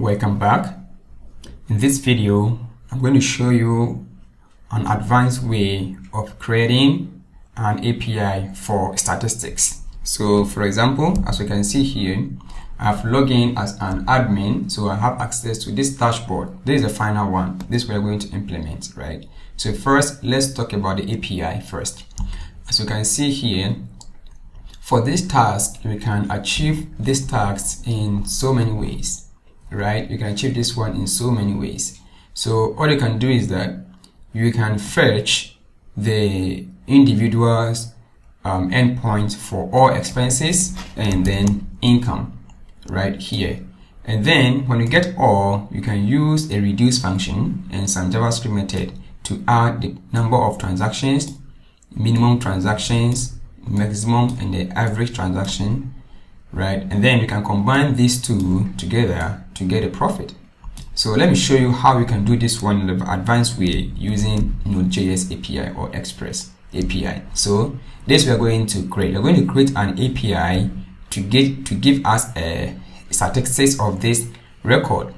Welcome back. In this video, I'm going to show you an advanced way of creating an API for statistics. So for example, as you can see here, I have logged in as an admin, so I have access to this dashboard. This is the final one. This we are going to implement, right? So first, let's talk about the API first. As you can see here, for this task, we can achieve this task in so many ways, right? You can achieve this one in so many ways. So all you can do is that you can fetch the individual's endpoint for all expenses and then income right here. And then when you get all, you can use a reduce function and some JavaScript method to add the number of transactions, minimum transactions, maximum, and the average transaction, right? And then you can combine these two together to get a profit. So let me show you how we can do this one in the advanced way using Node.js API or Express API. So this we are going to create. We're going to create an API to give us a statistics of this record,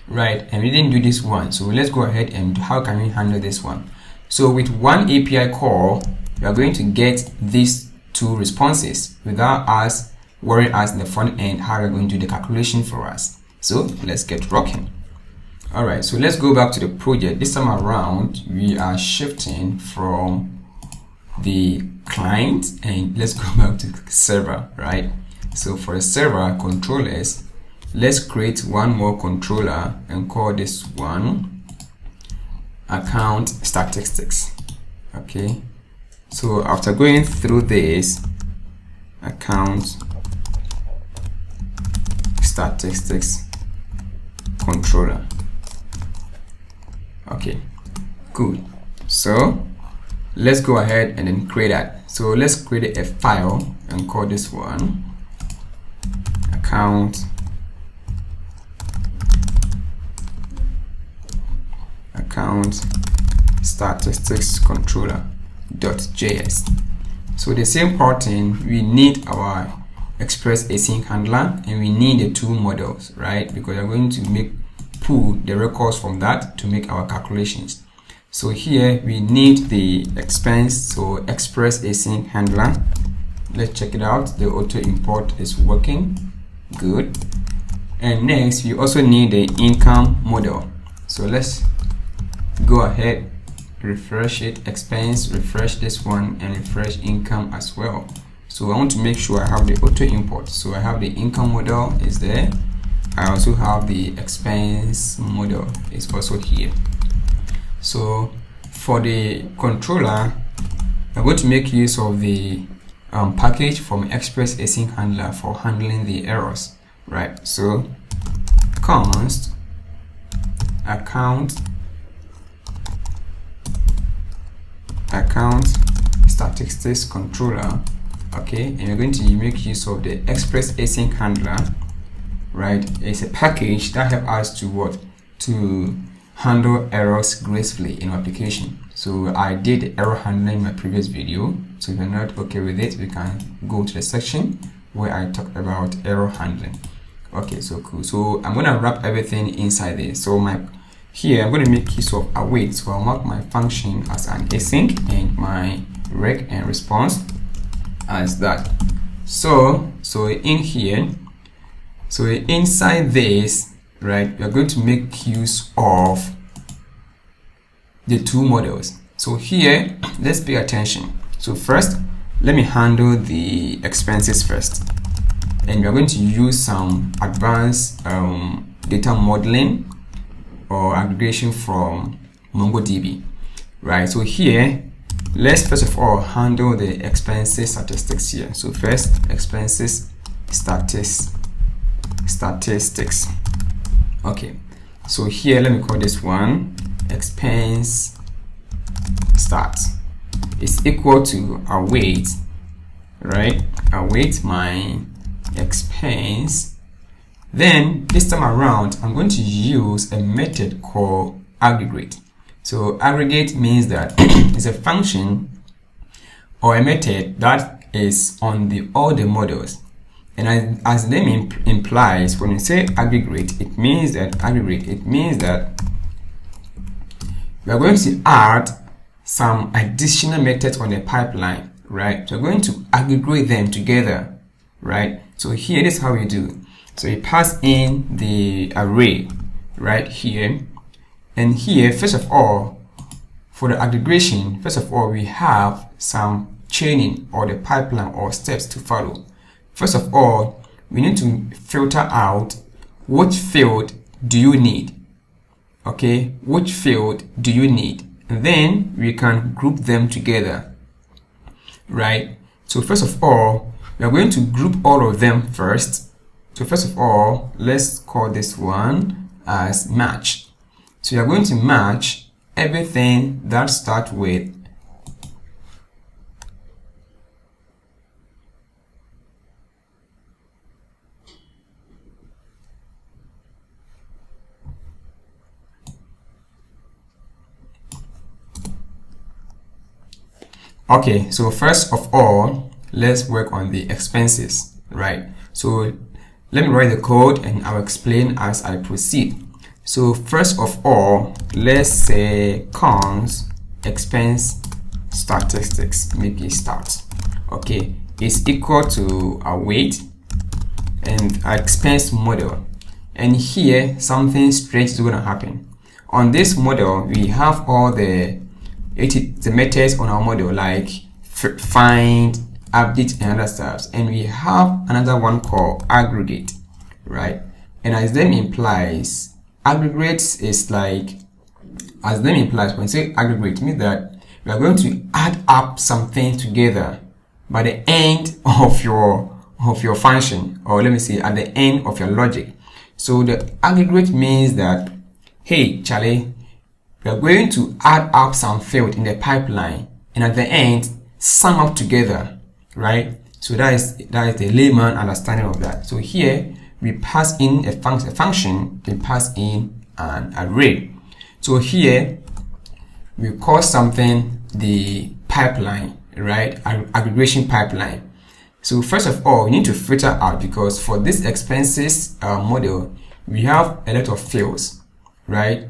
right? And we didn't do this one, so let's go ahead and how can we handle this one. So with one API call, we are going to get these two responses without us worrying us in the front end how we're going to do the calculation for us. So let's get rocking. All right, so let's go back to the project. This time around, we are shifting from the client and let's go back to the server, right? So for the server controllers, let's create one more controller and call this one account statistics. Okay, so after going through this account statistics controller, okay, good. So let's go ahead and then create that. So let's create a file and call this one account statistics controller.js. So the same pattern, we need our express async handler and we need the two models, right? Because we're going to pull the records from that to make our calculations. So here we need the expense, so express async handler. Let's check it out. The auto import is working good. And next we also need the income model. So let's go ahead, refresh it, expense, refresh this one, and refresh income as well. So I want to make sure I have the auto import. So I have the income model is there. I also have the expense model is also here. So for the controller, I'm going to make use of the package from express async handler for handling the errors, right? So const account statistics controller, okay, and we're going to make use of the express async handler, right? It's a package that helps us to what, to handle errors gracefully in our application. So I did error handling in my previous video, so if you're not okay with it, we can go to the section where I talked about error handling. Okay, so cool. So I'm going to wrap everything inside this. So here I'm going to make use of await. So I'll mark my function as an async and my rec and response as that. So in here, so inside this, right, we are going to make use of the two models. So here, let's pay attention. So first, let me handle the expenses first, and we are going to use some advanced data modeling or aggregation from MongoDB, right? So here, let's first of all handle the expenses statistics here. So first, expenses statistics. Okay, so here let me call this one expense stat is equal to await, right? Await my expense. Then this time around, I'm going to use a method called aggregate. So aggregate means that it's a function or a method that is on all the models And as the name implies, when we say aggregate, it means that we are going to add some additional methods on the pipeline, right? So we're going to aggregate them together, right? So here, this is how we do. So you pass in the array right here, and here, first of all, for the aggregation, first of all, we have some chaining or the pipeline or steps to follow. First of all, we need to filter out which field do you need. Okay, which field do you need? And then we can group them together, right? So first of all, we are going to group all of them first. So first of all, let's call this one as match. So you are going to match everything that starts with okay, so first of all, let's work on the expenses, right? So let me write the code and I'll explain as I proceed. So first of all, let's say cons expense statistics, make it start. Okay, is equal to a weight and our expense model. And here, something strange is going to happen. On this model, we have all the methods on our model, like find, update, and other stuff. And we have another one called aggregate, right? And as the name implies, aggregate is like, as the name implies, when you say aggregate, it means that we are going to add up something together by the end of your function, or let me say at the end of your logic. So the aggregate means that, hey Charlie, we are going to add up some field in the pipeline, and at the end sum up together, right? So that is the layman understanding of that. So here we pass in a function, then pass in an array. So here we call something the pipeline, right? Aggregation pipeline. So first of all, we need to filter out, because for this expenses model, we have a lot of fields, right?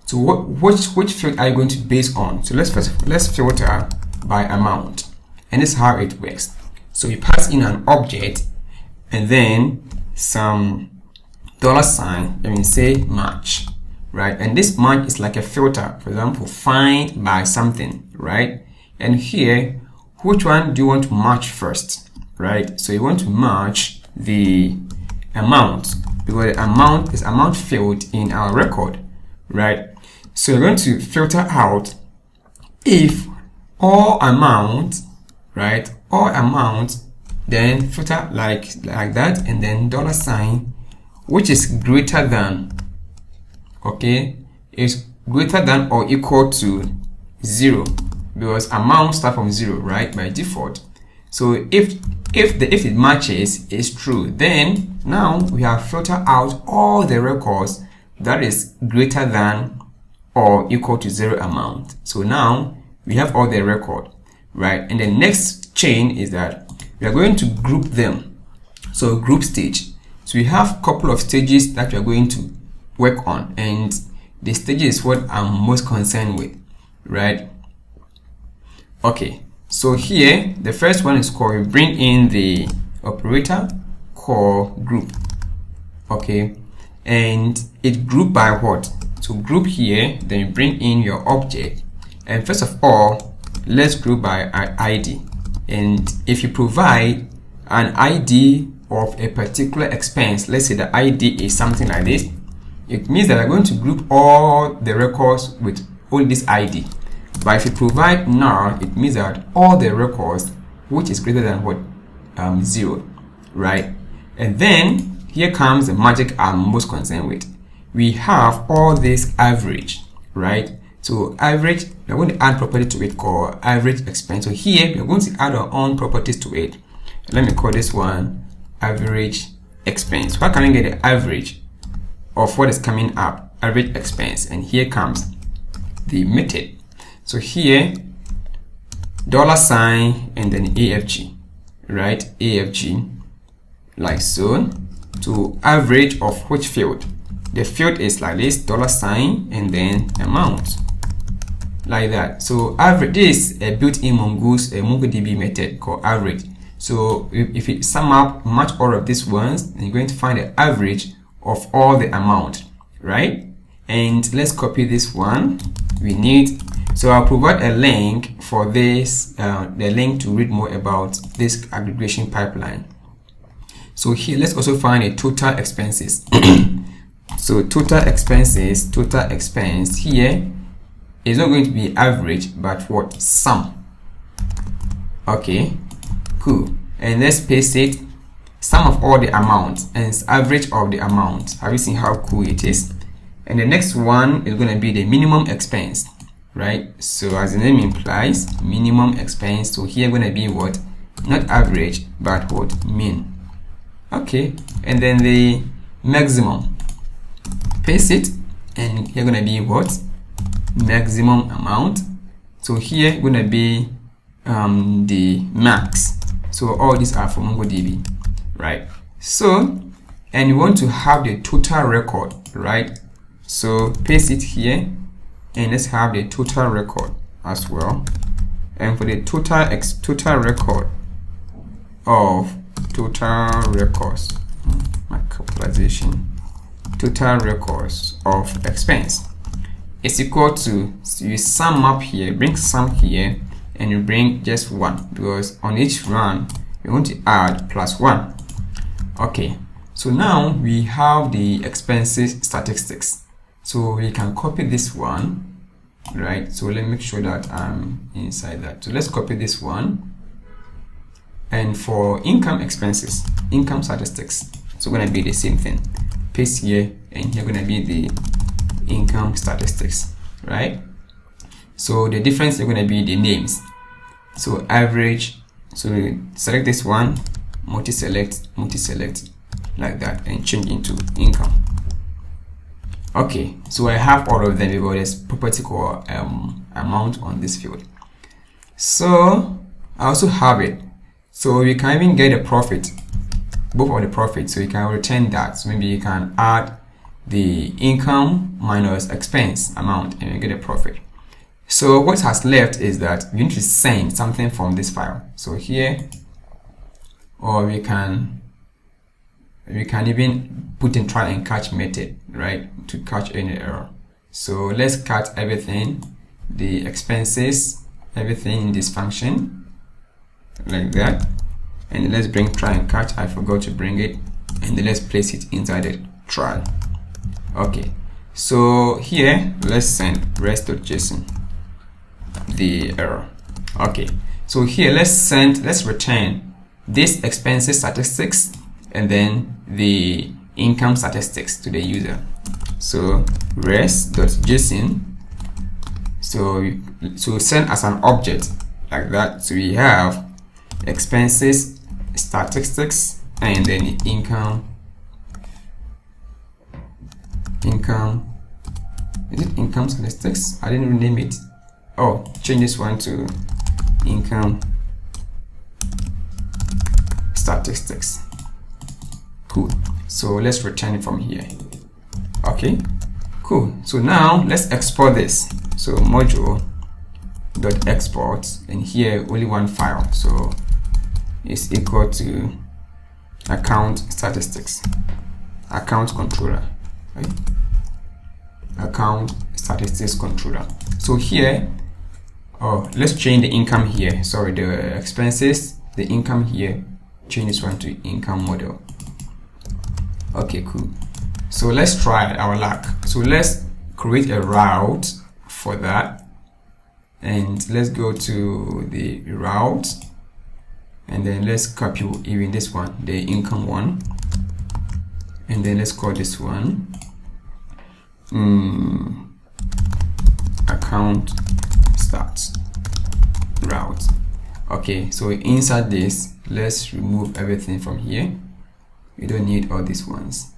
So which field are you going to base on? So let's filter by amount, and this is how it works. So you pass in an object and then some $sign, and we say match, right? And this match is like a filter. For example, find by something, right? And here, which one do you want to match first, right? So you want to match the amount, because the amount is amount field in our record, right? So you're going to filter out if all amount, right? All amount, then filter like that, and then $sign, which is greater than, okay, is greater than or equal to 0, because amount start from 0, right, by default. So if it matches is true, then now we have filtered out all the records that is greater than or equal to 0 amount. So now we have all the record, right? And the next chain is that we are going to group them. So group stage. So we have a couple of stages that we are going to work on, and the stage is what I'm most concerned with, right? Okay, so here the first one is called, we bring in the operator called group, okay, and it group by what? So group here, then you bring in your object, and first of all, let's group by ID. And if you provide an ID of a particular expense, let's say the ID is something like this, it means that we're going to group all the records with only this ID. But if you provide null, it means that all the records which is greater than what? 0, right? And then here comes the magic I'm most concerned with. We have all this average, right? So average, we're going to add property to it called average expense. So here we're going to add our own properties to it. Let me call this one average expense. Why can I get the average of what is coming up? Average expense. And here comes the method. So here $sign and then AFG, right? AFG, like so, to average of which field. The field is like this, $, and then amount, like that. So average, this is a built-in MongoDB method called average. So if you sum up, match all of these ones, then you're going to find the average of all the amount, right? And let's copy this one. We need, so I'll provide a link for this, the link to read more about this aggregation pipeline. So here, let's also find a total expenses. So total expenses, total expense here is not going to be average, but what? Sum. Okay, cool. And let's paste it. Sum of all the amounts and average of the amount. Have you seen how cool it is? And the next one is going to be the minimum expense, right? So as the name implies, minimum expense. So here going to be what? Not average, but what? Mean. Okay, and then the maximum. Paste it, and here going to be what? Maximum amount. So here going to be the max. So all these are from MongoDB, right? So, and you want to have the total record, right? So paste it here, and let's have the total record as well. And for the total record of total records, my capitalization, total records of expense is equal to, so you sum up here, bring sum here, and you bring just 1, because on each run you want to add +1. Okay, so now we have the expenses statistics, so we can copy this one, right? So let me make sure that I'm inside that. So let's copy this one, and for income expenses, income statistics, so going to be the same thing. Paste here, and here going to be the income statistics, right? So the difference is going to be the names. So average, so select this one, multi-select, like that, and change into income. Okay, so I have all of them because there's property called amount on this field. So I also have it. So you can even get a profit, both of the profit, so you can return that. So maybe you can add the income minus expense amount and you get a profit. So what has left is that you need to send something from this file. So here, or we can even put in try and catch method, right, to catch any error. So let's catch everything, the expenses, everything in this function, like that. And let's bring try and catch. I forgot to bring it, and then let's place it inside the try. Okay, so here let's send rest.json the error. Okay, so here let's return this expenses statistics and then the income statistics to the user. So rest.json, so send as an object like that. So we have expenses statistics and then income, is it income statistics? I didn't rename it. Oh, change this one to income statistics. Cool. So let's return it from here. Okay, cool. So now let's export this. So module.export, and here only one file, so it's equal to account statistics, account controller, right? Account statistics controller. So here, oh, let's change the income here. Sorry, the expenses, the income here, change this one to income model. Okay, cool. So let's try our luck. So let's create a route for that, and let's go to the route, and then let's copy even this one, the income one, and then let's call this one account starts route. Okay, so inside this, let's remove everything from here. We don't need all these ones.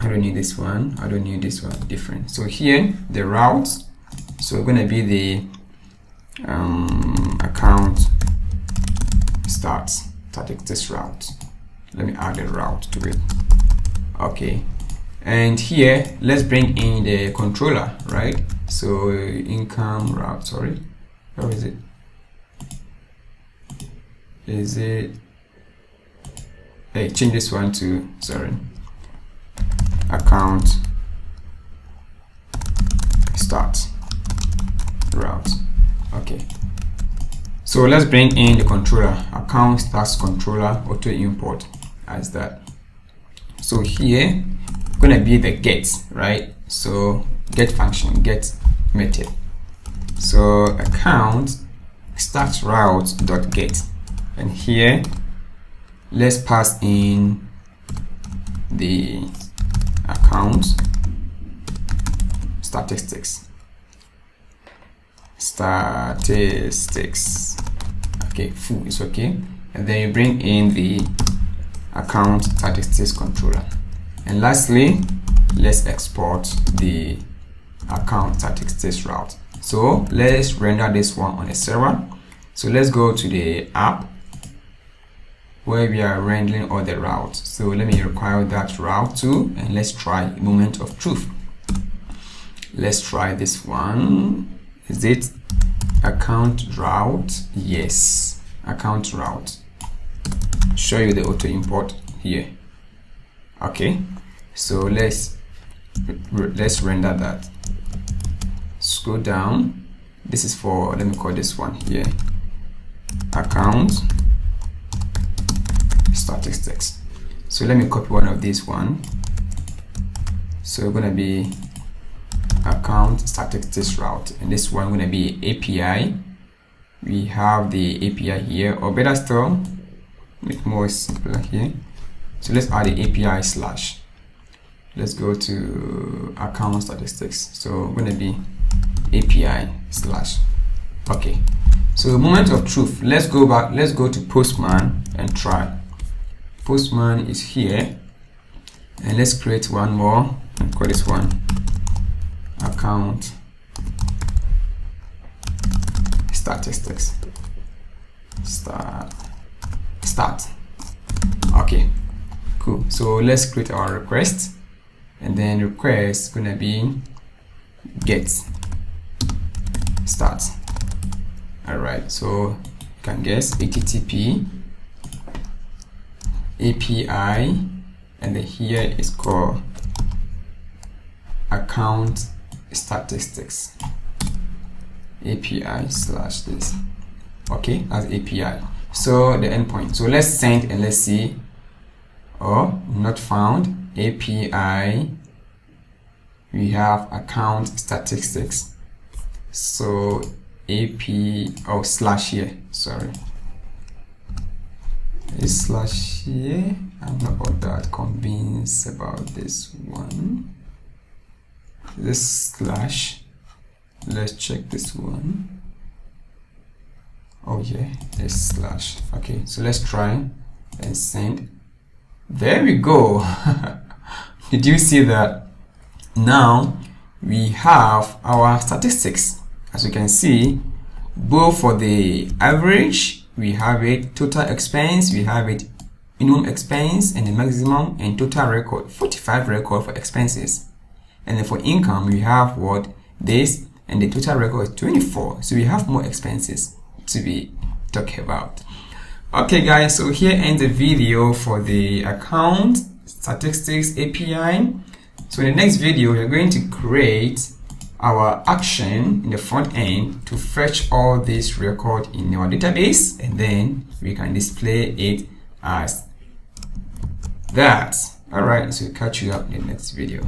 I don't need this one, I don't need this one, different. So here, the routes, so we're going to be the account starts, statistics route. Let me add a route to it. Okay, and here let's bring in the controller, right? So income route, sorry, where is it? Is it, hey, change this one to, sorry, account start route. Okay, so let's bring in the controller, account starts controller auto import as that. So here gonna be the get, right? So get function, get method. So account start route dot get, and here let's pass in the account statistics. Okay, full is okay, and then you bring in the account statistics controller, and lastly let's export the account statistics route. So let's render this one on a server. So let's go to the app where we are rendering all the routes. So let me require that route too, and let's try moment of truth. Let's try this one. Is it account route? Yes, account route. Show you the auto import here. Okay, so let's render that. Scroll down. This is for, let me call this one here account statistics. So let me copy one of these one. So we're gonna be account statistics route, and this one gonna be API. We have the API here, or better still, make more simpler here. So let's add the API slash. Let's go to account statistics. So we're gonna be API slash. Okay, so moment of truth, let's go back, let's go to Postman and try. Postman is here, and let's create one more and call this one account statistics start. Okay, cool. So let's create our request, and then request gonna be get start. All right, so you can guess http API, and then here is called account statistics API slash this. Okay, as API. So the endpoint. So let's send and let's see. Oh, not found. API. We have account statistics. So AP slash here. Sorry. Is slash here. I'm not about that convinced about this one. This slash. Let's check this one. Oh yeah, it's slash. Okay, so let's try and send. There we go. Did you see that? Now we have our statistics. As you can see, both for the average, we have it, total expense, we have it, minimum expense and the maximum, and total record, 45 record for expenses. And then for income, we have what? This, and the total record is 24. So we have more expenses to be talking about. Okay guys, so here ends the video for the account statistics API. So in the next video, we're going to create our action in the front end to fetch all this record in our database, and then we can display it as that. All right, so catch you up in the next video.